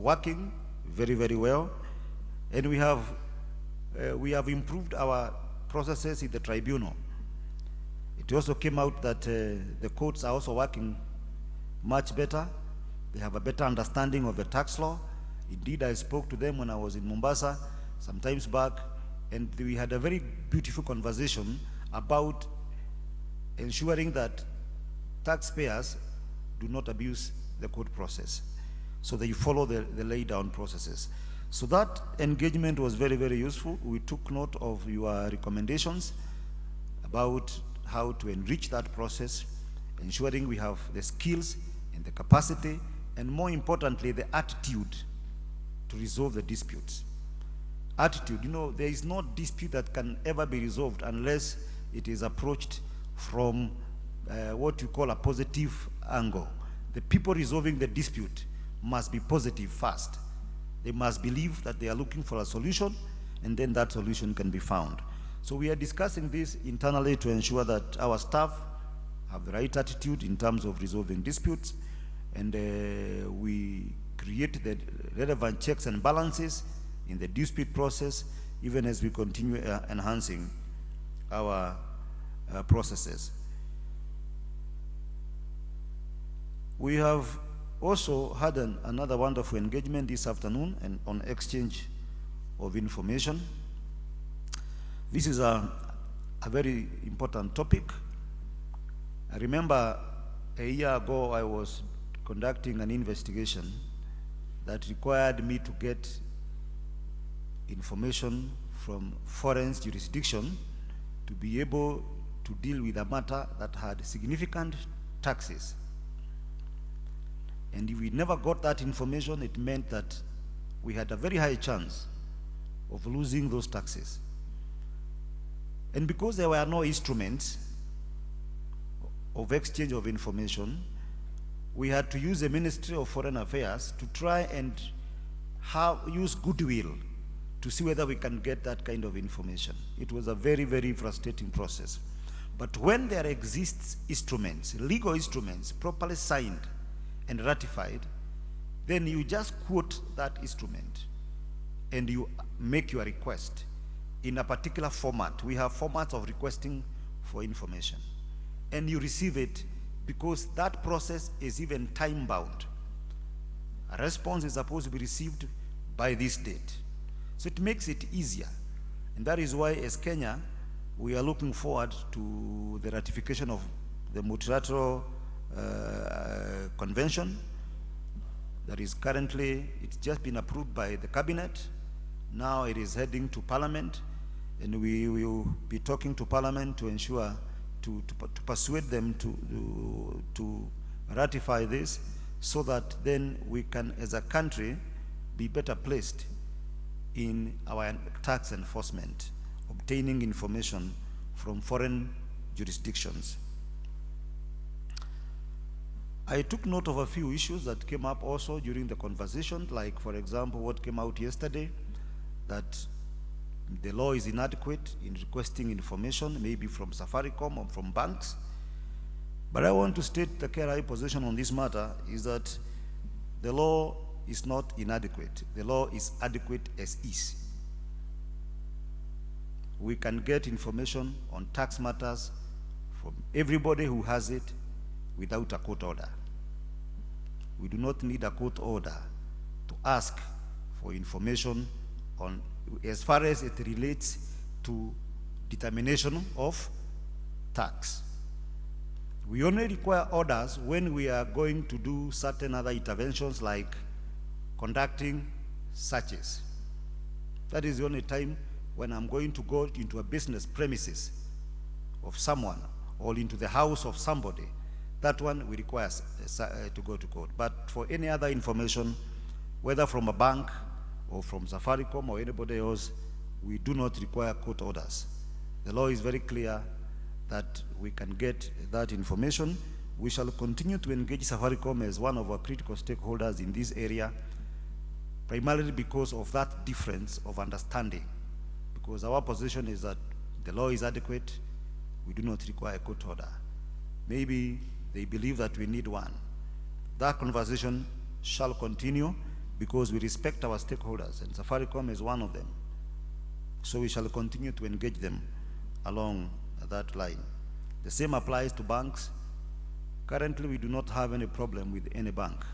working very, very well, and we have improved our processes in the tribunal. It also came out that the courts are also working much better. They have a better understanding of the tax law. Indeed, I spoke to them when I was in Mombasa some times back, and we had a very beautiful conversation about ensuring that taxpayers do not abuse the court process, so that you follow the laid down processes. So that engagement was very, very useful. We took note of your recommendations about how to enrich that process, ensuring we have the skills and the capacity, and more importantly, the attitude to resolve the disputes. Attitude, there is no dispute that can ever be resolved unless it is approached from what you call a positive angle. The people resolving the dispute must be positive first. They must believe that they are looking for a solution, and then that solution can be found. So we are discussing this internally to ensure that our staff have the right attitude in terms of resolving disputes, and we create the relevant checks and balances in the dispute process, even as we continue enhancing our processes. We have also had another wonderful engagement this afternoon and on exchange of information. This is a very important topic. I remember a year ago I was conducting an investigation that required me to get information from foreign jurisdiction to be able to deal with a matter that had significant taxes. And if we never got that information, it meant that we had a very high chance of losing those taxes. And because there were no instruments of exchange of information, we had to use the Ministry of Foreign Affairs to try and use goodwill to see whether we can get that kind of information. It was a very, very frustrating process. But when there exists instruments, legal instruments, properly signed and ratified, then you just quote that instrument and you make your request in a particular format. We have formats of requesting for information, and you receive it, because that process is even time bound. A response is supposed to be received by this date. So it makes it easier, and that is why as Kenya we are looking forward to the ratification of the multilateral convention that is currently, it's just been approved by the cabinet. Now it is heading to Parliament, and we will be talking to Parliament to ensure to persuade them to ratify this, so that then we can as a country be better placed in our tax enforcement, obtaining information from foreign jurisdictions. I took note of a few issues that came up also during the conversation, like, for example, what came out yesterday, that the law is inadequate in requesting information, maybe from Safaricom or from banks. But I want to state the KRI position on this matter is that the law is not inadequate. The law is adequate as is. We can get information on tax matters from everybody who has it without a court order. We do not need a court order to ask for information on, as far as it relates to determination of tax. We only require orders when we are going to do certain other interventions, like conducting searches. That is the only time when I'm going to go into a business premises of someone or into the house of somebody. That one we require to go to court. But for any other information, whether from a bank or from Safaricom or anybody else, we do not require court orders. The law is very clear that we can get that information. We shall continue to engage Safaricom as one of our critical stakeholders in this area, primarily because of that difference of understanding. Because our position is that the law is adequate, we do not require a court order. Maybe they believe that we need one. That conversation shall continue, because we respect our stakeholders, and Safaricom is one of them. So we shall continue to engage them along that line. The same applies to banks. Currently, we do not have any problem with any bank.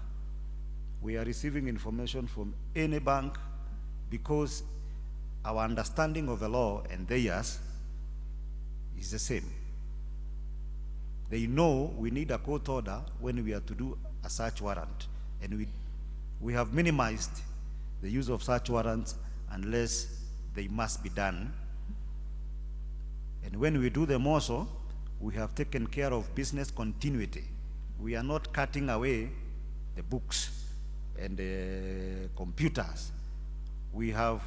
We are receiving information from any bank because our understanding of the law and theirs is the same. They know we need a court order when we are to do a search warrant, and we have minimized the use of search warrants unless they must be done. And when we do them also, we have taken care of business continuity. We are not cutting away the books and the computers. We are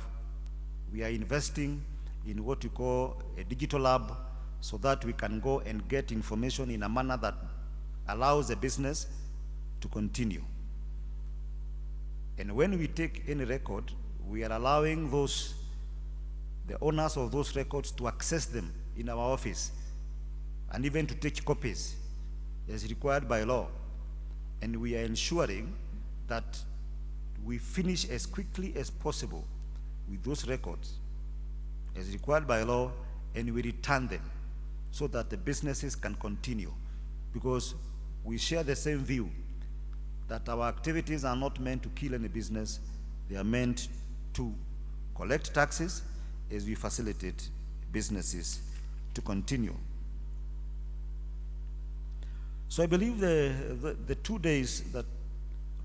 investing in what you call a digital lab, so that we can go and get information in a manner that allows the business to continue. And when we take any record, we are allowing the owners of those records to access them in our office, and even to take copies as required by law. And we are ensuring that we finish as quickly as possible with those records as required by law, and we return them so that the businesses can continue, because we share the same view that our activities are not meant to kill any business. They are meant to collect taxes as we facilitate businesses to continue. So I believe the 2 days that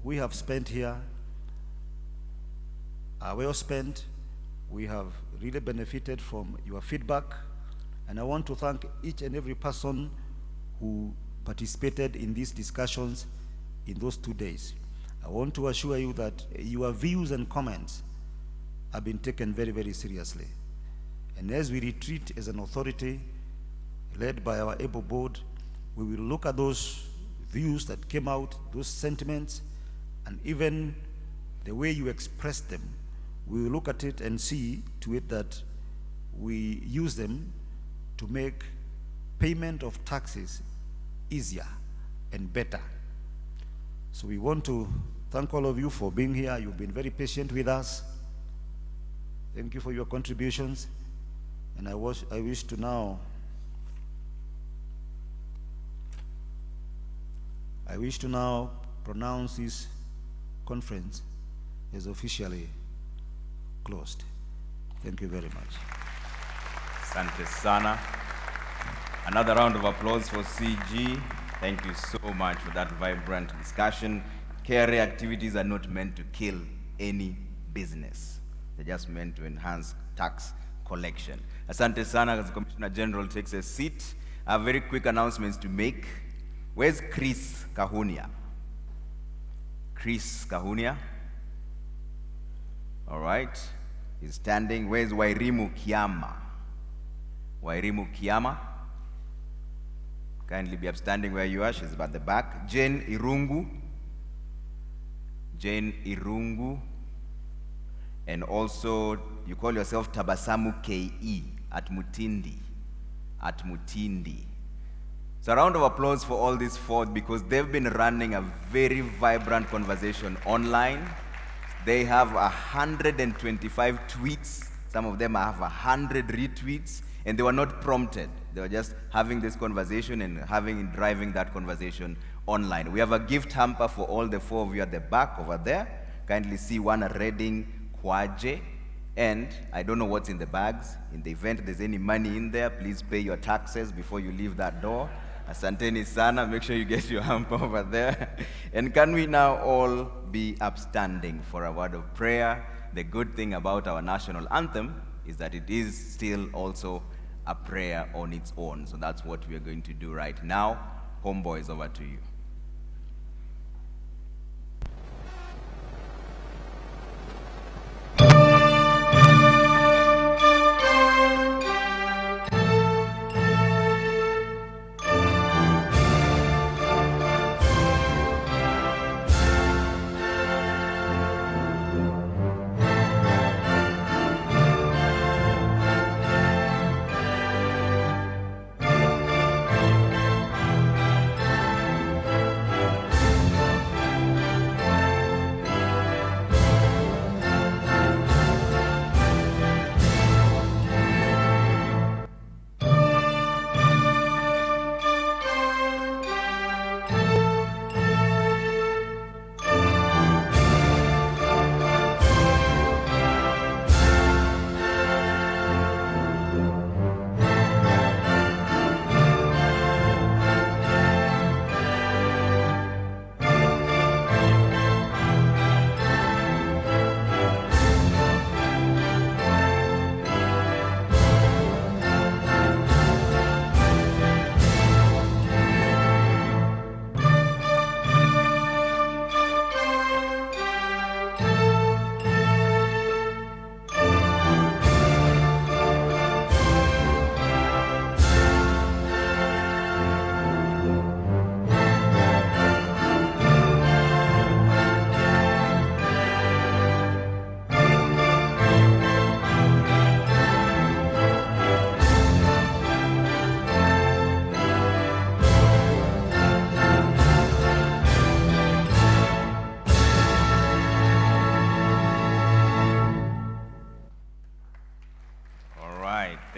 we have spent here are well spent. We have really benefited from your feedback, and I want to thank each and every person who participated in these discussions in those 2 days. I want to assure you that your views and comments have been taken very, very seriously. And as we retreat as an authority led by our able board, we will look at those views that came out, those sentiments, and even the way you expressed them. We will look at it and see to it that we use them to make payment of taxes easier and better. So we want to thank all of you for being here. You've been very patient with us. Thank you for your contributions. And I wish to now pronounce this conference as officially closed. Thank you very much. Asante sana. Another round of applause for CG. Thank you so much for that vibrant discussion. KRA activities are not meant to kill any business. They're just meant to enhance tax collection. Asante sana. As the Commissioner General takes a seat, I have very quick announcements to make. Where's Chris Kahunia? Chris Kahunia? All right. He's standing. Where's Wairimu Kiama? Wairimu Kiama? Kindly be upstanding where you are. She's at the back. Jane Irungu. Jane Irungu. And also, you call yourself Tabasamu KE at Mutindi. At Mutindi. So a round of applause for all these four, because they've been running a very vibrant conversation online. They have 125 tweets. Some of them have 100 retweets, and they were not prompted. They were just having this conversation and driving that conversation online. We have a gift hamper for all the four of you at the back over there. Kindly see one Reading Kwaje. And I don't know what's in the bags. In the event there's any money in there, please pay your taxes before you leave that door. Asanteni sana, make sure you get your hamper over there. And can we now all be upstanding for a word of prayer? The good thing about our national anthem is that it is still also a prayer on its own. So that's what we are going to do right now. Homeboys, over to you.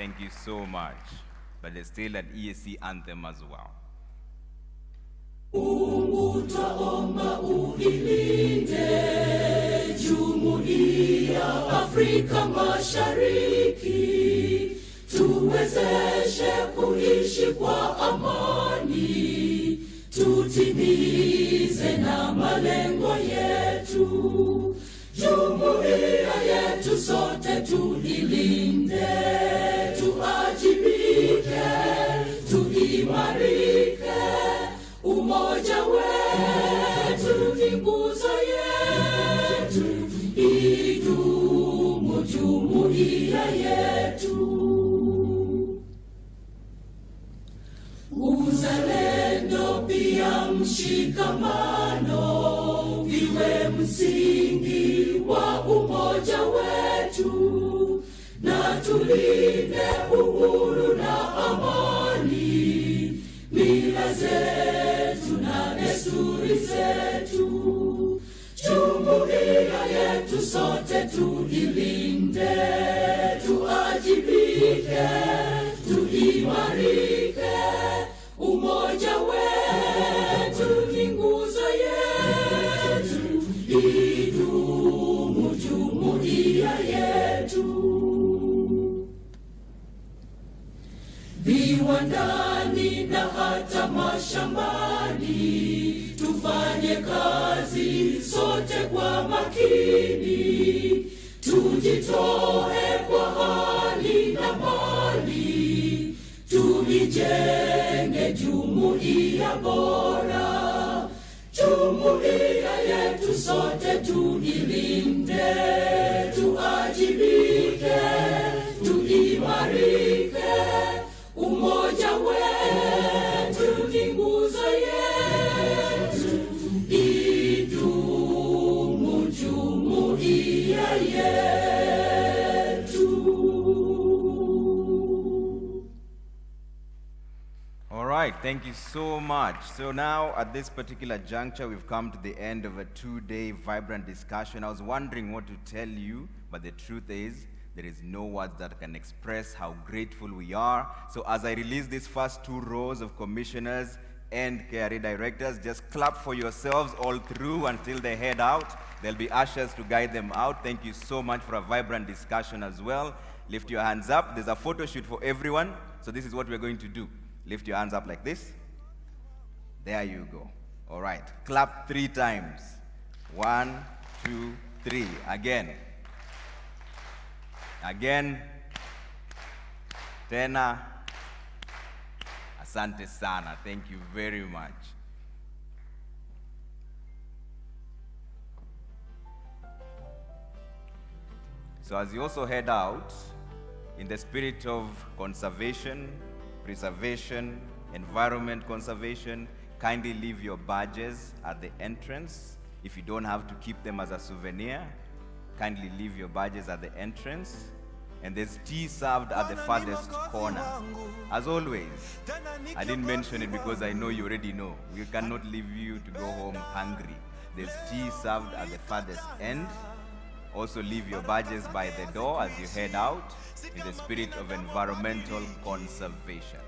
Thank you so much. But there's still an EAC anthem as well. Twaomba uilinde Jumuiya Afrika Mashariki, tuwezeshe kuishi kwa amani, tutimize na malengo yetu. Jumuiya yetu sote tuilinde, tuajibike, tuimarike. Umoja wetu ni nguzo yetu, idumu jumuiya yetu. Uzalendo pia mshikamano viwe msingi wa umoja wetu, na tulinde uhuru na amani, mila zetu na desturi zetu. Jumuiya yetu sote tuilinde, tuajibike, tuimarike. Umoja wetu ni nguzo yetu, idumu jumuiya yetu. Viwandani na hata mashambani, tufanye kazi sote kwa makini, tujitoe kwa hali na mali, tuijenge jumuiya bora. Jumuiya yetu sote tuilinde, tuajibike, tuimarike. Umoja wetu ni nguzo yetu, idumu jumuiya yetu. All right, thank you so much. So now, at this particular juncture, we've come to the end of a 2-day vibrant discussion. I was wondering what to tell you, but the truth is, there is no words that can express how grateful we are. So as I release these first 2 rows of commissioners and KRA directors, just clap for yourselves all through until they head out. There'll be ushers to guide them out. Thank you so much for a vibrant discussion as well. Lift your hands up. There's a photo shoot for everyone. So this is what we're going to do. Lift your hands up like this. There you go. All right. Clap 3 times. 1, 2, 3. Again. Again. Tena. Asante sana. Thank you very much. So as you also head out, in the spirit of conservation, preservation, environment conservation, kindly leave your badges at the entrance. If you don't have to keep them as a souvenir, kindly leave your badges at the entrance. And there's tea served at the farthest corner. As always, I didn't mention it because I know you already know. We cannot leave you to go home hungry. There's tea served at the farthest end. Also leave your badges by the door as you head out in the spirit of environmental conservation.